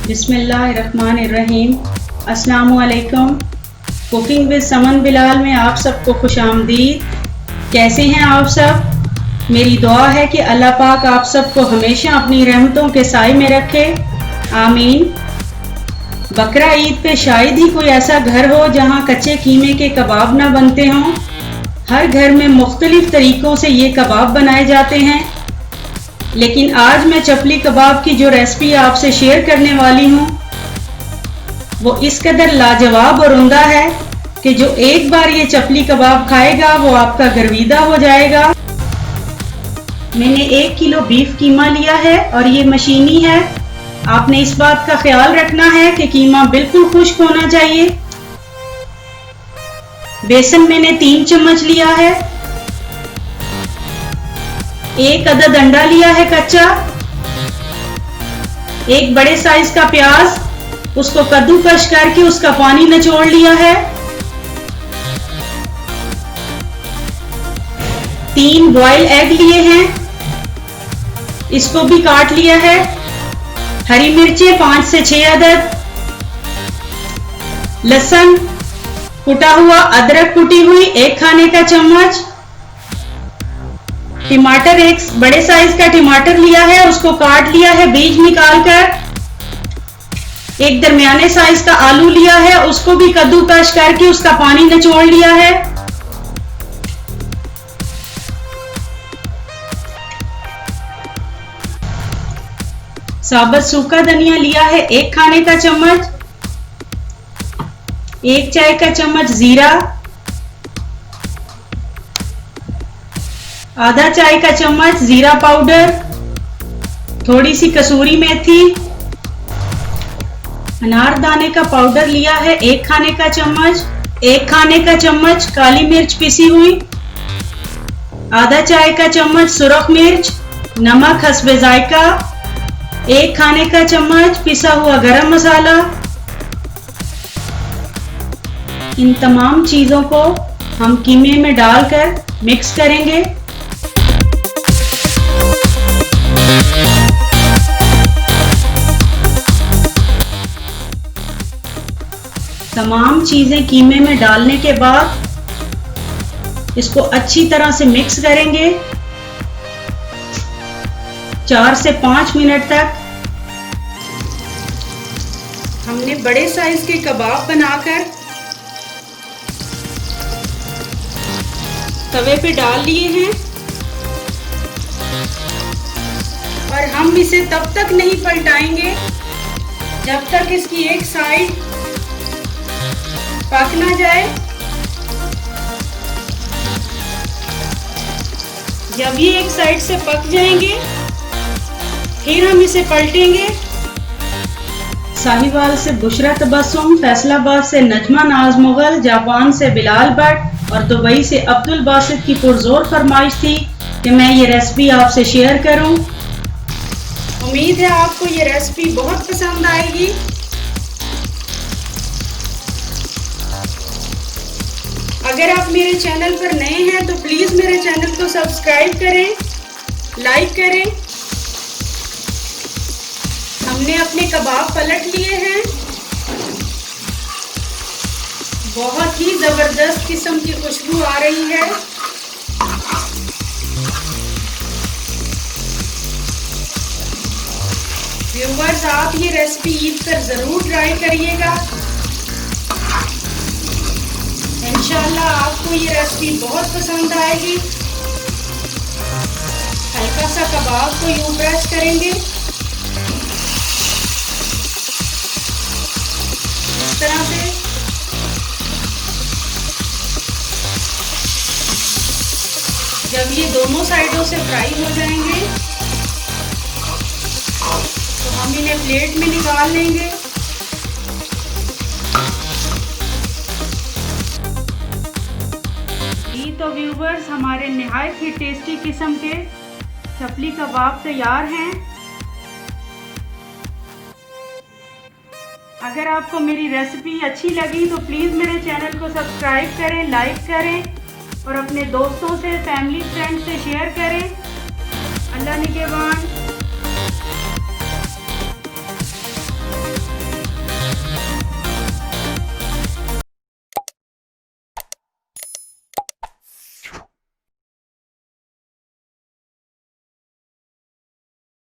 बिस्मिल्लाहिर्रहमानिर्रहीम। अस्सलामुअलैकुम। Cooking with someone Bilal में आप सबको खुश आमदीद। कैसे हैं आप सब? मेरी दुआ है कि अल्लाह पाक आप सबको हमेशा अपनी रहमतों के साए में रखे, आमीन। बकरा ईद पे शायद ही कोई ऐसा घर हो जहां कच्चे कीमे के कबाब ना बनते हों। हर घर में मुख्तलिफ तरीक़ों से ये कबाब बनाए जाते हैं, लेकिन आज मैं चपली कबाब की जो रेसिपी आपसे शेयर करने वाली हूँ वो इस कदर लाजवाब और उम्दा है कि जो एक बार ये चपली कबाब खाएगा वो आपका गर्विदा हो जाएगा। मैंने 1 किलो बीफ कीमा लिया है और ये मशीनी है। आपने इस बात का ख्याल रखना है कि कीमा बिल्कुल खुश्क होना चाहिए। बेसन मैंने 3 चम्मच लिया है। 1 अदद अंडा लिया है कच्चा। 1 बड़े साइज का प्याज, उसको कद्दूकश करके उसका पानी निचोड़ लिया है। 3 बॉयल एग लिए हैं, इसको भी काट लिया है। हरी मिर्चें 5 से 6 अदद, लहसुन कुटा हुआ, अदरक कुटी हुई 1 खाने का चम्मच, टमाटर 1 बड़े साइज का टमाटर लिया है, उसको काट लिया है बीज निकालकर। 1 दरमियाने साइज का आलू लिया है, उसको भी कद्दूकश करके उसका पानी निचोड़ लिया है। साबुत सूखा धनिया लिया है 1 खाने का चम्मच। 1 चाय का चम्मच जीरा, आधा चाय का चम्मच जीरा पाउडर, थोड़ी सी कसूरी मेथी, अनारदाने का पाउडर लिया है 1 खाने का चम्मच, 1 खाने का चम्मच काली मिर्च पिसी हुई, आधा चाय का चम्मच सुरख मिर्च, नमक हस्बे जायका, 1 खाने का चम्मच पिसा हुआ गरम मसाला। इन तमाम चीजों को हम कीमे में डालकर मिक्स करेंगे। तमाम चीजें कीमे में डालने के बाद इसको अच्छी तरह से मिक्स करेंगे 4 से 5 मिनट तक। हमने बड़े साइज के कबाब बनाकर तवे पे डाल लिए हैं और हम इसे तब तक नहीं पलटाएंगे जब तक इसकी एक साइड पक ना जाए। जब ये एक साइड से पक जाएंगे फिर हम इसे पलटेंगे। साहिवाल से बुशरा तबस्सुम, फैसलाबाद से नजमा नाज मुगल, जापान से बिलाल भट्ट और दुबई से अब्दुल बासित की पुरजोर फरमाइश थी कि मैं ये रेसिपी आपसे शेयर करूं। उम्मीद है आपको ये रेसिपी बहुत पसंद आएगी। अगर आप मेरे चैनल पर नए हैं तो प्लीज मेरे चैनल को सब्सक्राइब करें, लाइक करें। हमने अपने कबाब पलट लिए हैं। बहुत ही जबरदस्त किस्म की खुशबू आ रही है। व्यूअर्स, आप ये रेसिपी ईद पर जरूर ट्राई करिएगा। इंशाल्लाह आपको ये रेसिपी बहुत पसंद आएगी। हल्का सा कबाब को यूं प्रेस करेंगे, इस तरह से। जब ये दोनों साइडों से फ्राई हो जाएंगे तो हम इन्हें प्लेट में निकाल लेंगे। तो व्यूवर्स, हमारे निहायत ही टेस्टी किस्म के चपली कबाब तैयार हैं। अगर आपको मेरी रेसिपी अच्छी लगी तो प्लीज़ मेरे चैनल को सब्सक्राइब करें, लाइक करें और अपने दोस्तों से, फैमिली फ्रेंड्स से शेयर करें। अल्लाह निगहबान।